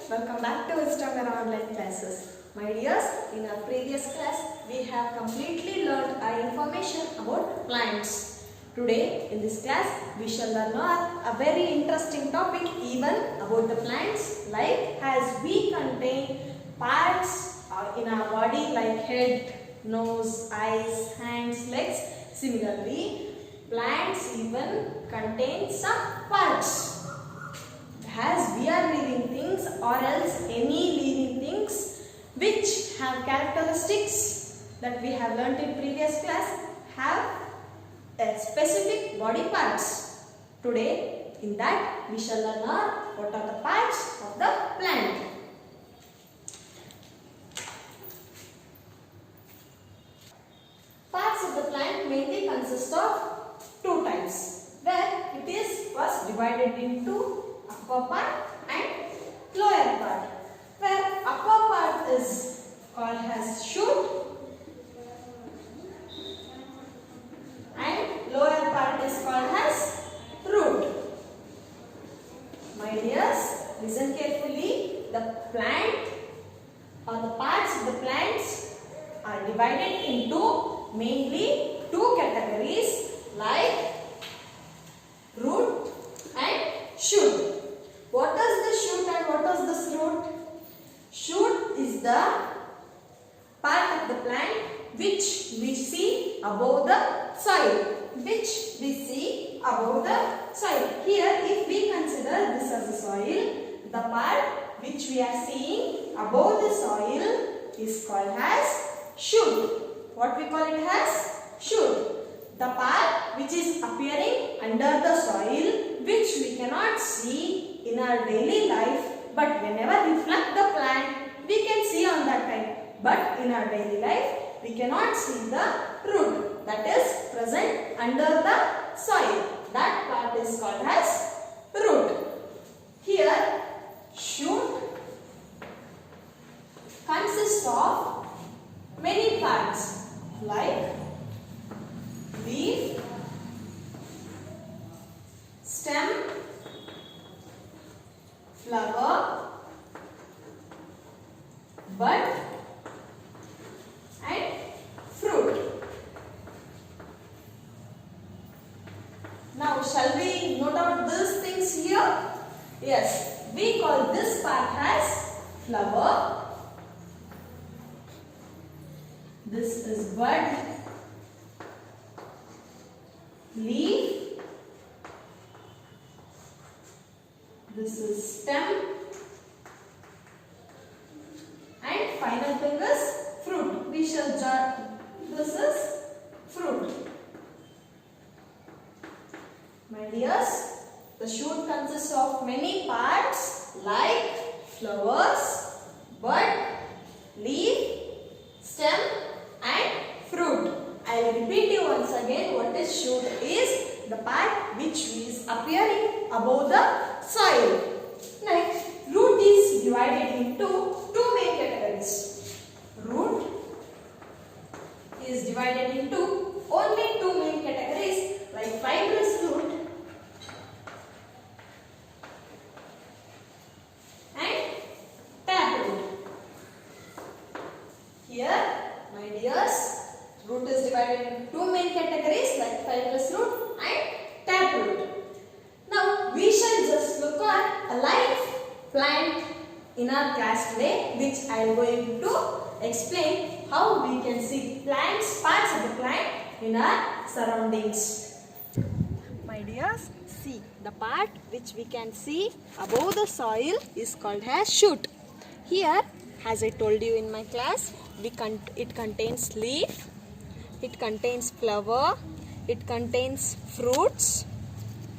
welcome back to Wisdom Online Classes. My dears, in our previous class, we have completely learned our information about plants. Today, in this class, we shall learn a very interesting topic even about the plants, like as we contain parts in our body like head, nose, eyes, hands, legs. Similarly, plants even contain some parts. As we are living things or else any living things which have characteristics that we have learnt in previous class have a specific body parts. Today in that we shall learn what are the parts of the plant. Parts of the plant mainly consist of two types, where it is first divided into upper part and lower part, where upper part is called as shoot and lower part is called as root. My dears, listen carefully. The plant or the parts of the plants are divided into mainly two categories like root and shoot. What is the shoot and what is this root? Shoot is the part of the plant which we see above the soil. Here, if we consider this as a soil, the part which we are seeing above the soil is called as shoot. What we call it as? Shoot. The part which is appearing under the soil, which we cannot see in our daily life, but whenever we pluck the plant, we can see on that time. But in our daily life, we cannot see the root that is present under the soil. That part is called as root. Here, shoot consists of many parts like leaf, stem, flower, bud and fruit. Now shall we note out these things here? Yes, we call this part as flower. This is bud, leaf, this is stem, and final thing is fruit. We shall jot this is fruit. My dears, the shoot consists of many parts like flowers, bud, leaf, stem and fruit. I will repeat you once again what is shoot is the part which is appearing above the soil. Next, root is divided into two main categories. Root is divided into only two main categories like fibrous root and taproot. Here, my dears, root is divided into two main categories like fibrous root and taproot. Now, we shall just look at a live plant in our class today, which I am going to explain how we can see plants, parts of the plant in our surroundings. My dears, see the part which we can see above the soil is called as shoot. Here, as I told you in my class, it contains leaf, it contains flower, it contains fruits.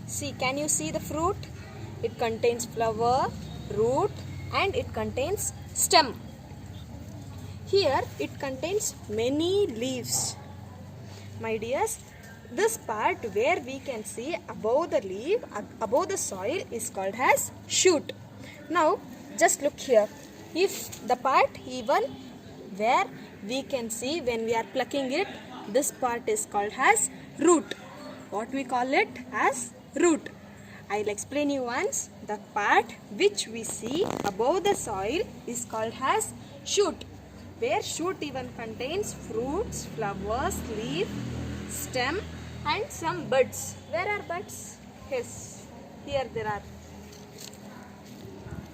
See, can you see the fruit? It contains flower, root and it contains stem. Here it contains many leaves. My dears, this part where we can see above the leaf, above the soil is called as shoot. Now just look here. If the part even where we can see when we are plucking it, this part is called as root. What we call it as root. I'll explain you once. The part which we see above the soil is called as shoot, where shoot even contains fruits, flowers, leaf, stem and some buds. Where are buds? Yes, here there are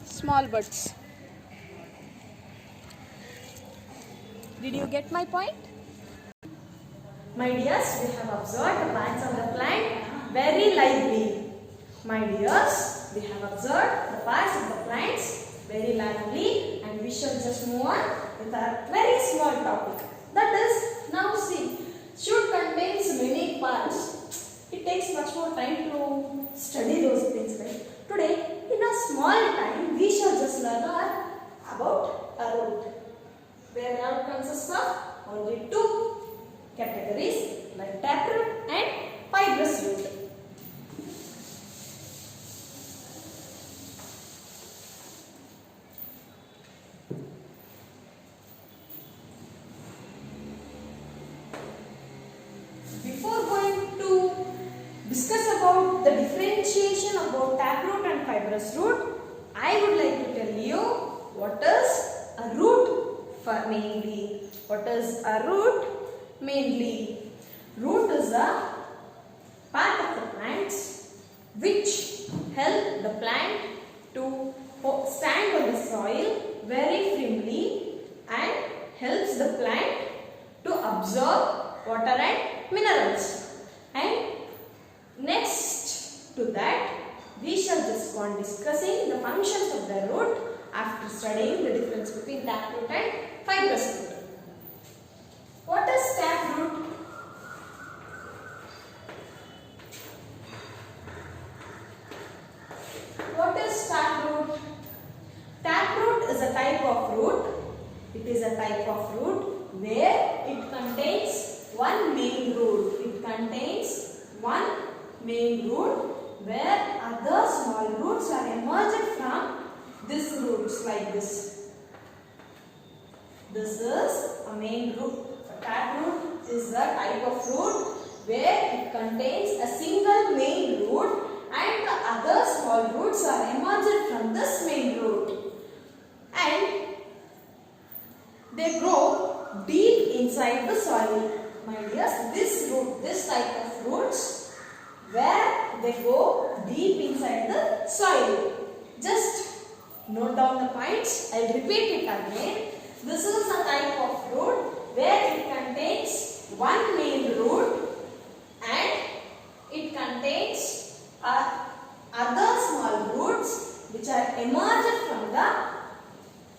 small buds. Did you get my point? My dears, we have observed the parts of the plant very lively. My dears, we have observed the parts of the plants very lively, and we shall just move on with a very small topic. That is, now see, shoot contains many parts. It takes much more time to study those things, right? Today, in a small time, we shall just learn about a root, where root consists of only two categories like taproot and fibrous root. Before going to discuss about the differentiation about taproot and fibrous root, I would like to tell you what is a root for mainly. What is a root? Mainly, root is a part of the plants which help the plant to stand on the soil very firmly and helps the plant to absorb water and minerals. And next to that, we shall just go on discussing the functions of the root after studying the difference between taproot and fibrous root. What is taproot? What is taproot? Taproot is a type of root. It is a type of root where it contains one main root. It contains one main root where other small roots are emerged from these roots like this. This is a main root. Taproot is a type of root where it contains a single main root and the other small roots are emerged from this main root, and they grow deep inside the soil. My dears, this type of roots where they go deep inside the soil. Just note down the points. I will repeat it again. This is a type of root where it contains one main root and it contains other small roots which are emerged from the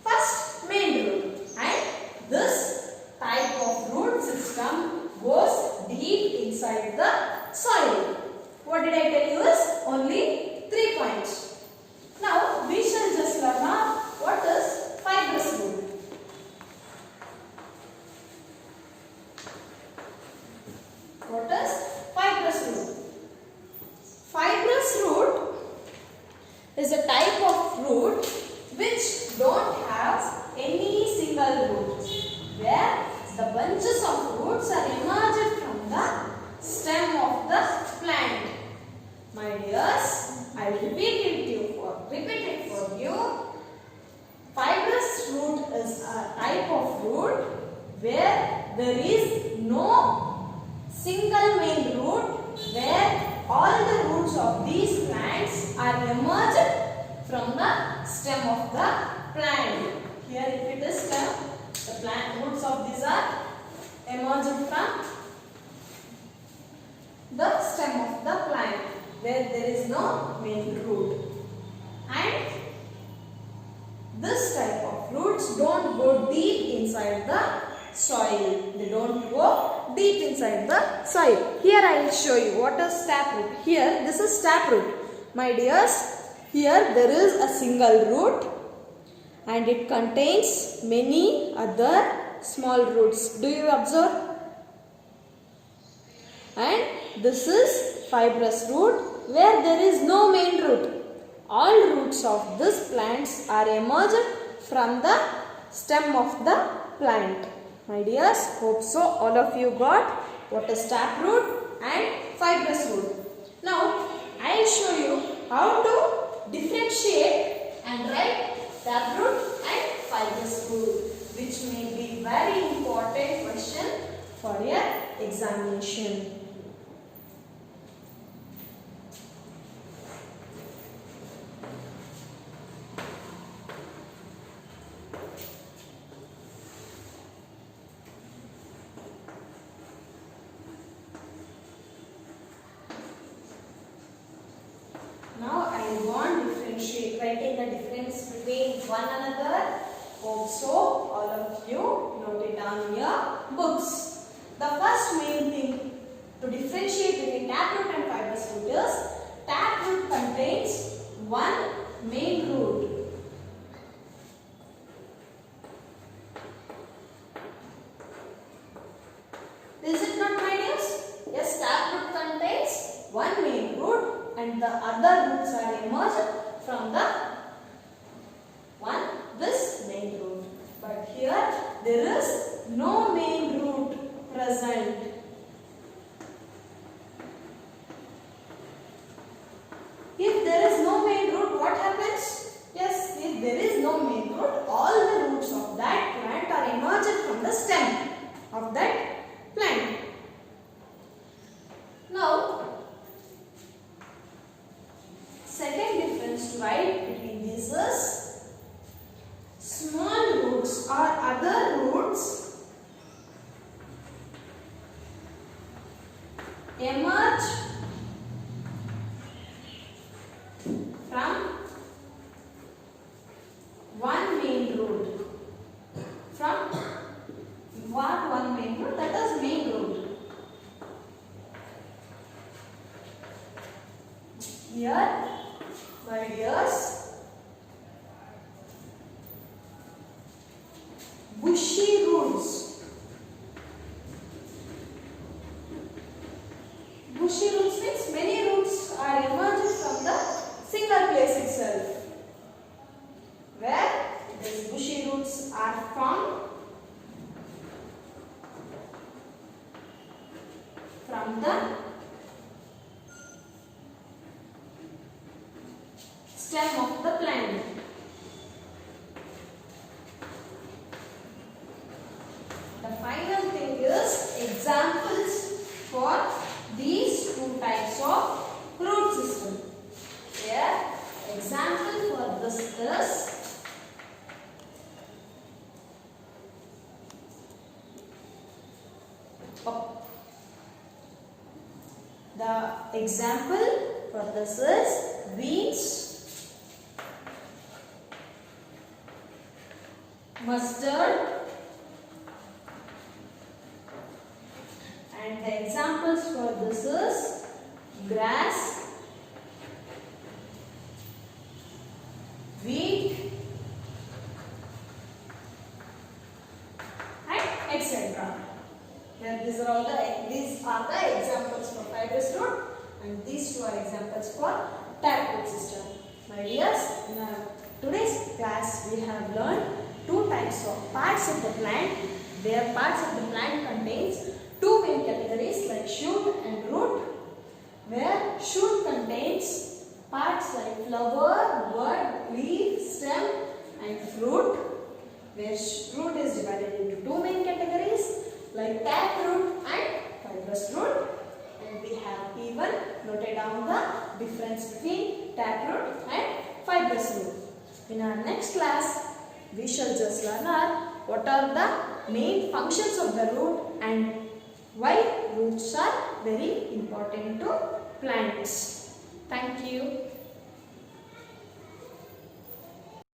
first main root, and this type of root system goes deep inside the soil. What did I tell you is only 3 points. Now we shall just learn what is fibrous root. What is fibrous root? Fibrous root is a type of root which don't have any single root, where the bunches of roots are emerged from the stem of the plant. My dears, I will repeat it for you. Fibrous root is a type of root where there is no single main root, where all the roots of these plants are emerged from the stem of the plant. Here if it is stem, the plant roots of these are emerged from the stem of the plant, where there is no main root. And this type of roots don't go deep inside the soil. They don't go deep inside the soil. Here I will show you what is taproot. Here this is taproot. My dears, here there is a single root and it contains many other small roots. Do you observe? And this is fibrous root where there is no main root. All roots of these plants are emerged from the stem of the plant. My dears, hope so all of you got what is taproot and fibrous root. Now I will show you how to differentiate and write taproot and fibrous root, which may be very important question for your examination. Now I want differentiate, writing the difference between one another. Hope so all of you note it down in your books. The first main thing to differentiate between taproot and fibrous root is taproot contains one main root. Is it not, my dears? Yes, taproot contains one main root and the other roots are emerged from this main root. But here there is no main root present. If there is no main root, what happens? Yes, if there is no main root, all the roots of that plant are emerged from the stem of that plant. Now, second difference to write between these is small roots or other roots emerge from one main root. From what one main root? That is main root. Here, my dears, bushy roots. Bushy roots means many roots are emerged from the single place itself. Where these bushy roots are formed from the stem of the plant. The final thing is examples for these two types of root system. Here, example for this is the example for this is beans, mustard, and the examples for this is grass, wheat, and etc. These are the examples for fibrous root, and these two are examples for taproot system. My dears, in today's class we have learned two types of parts of the plant. Their parts of the plant contains two main categories like shoot and root, where shoot contains parts like flower, bud, leaf, stem and fruit, where root is divided into two main categories like taproot and fibrous root, and we have even noted down the difference between taproot and fibrous root. In our next class, we shall just learn what are the main functions of the root and why roots are very important to plants.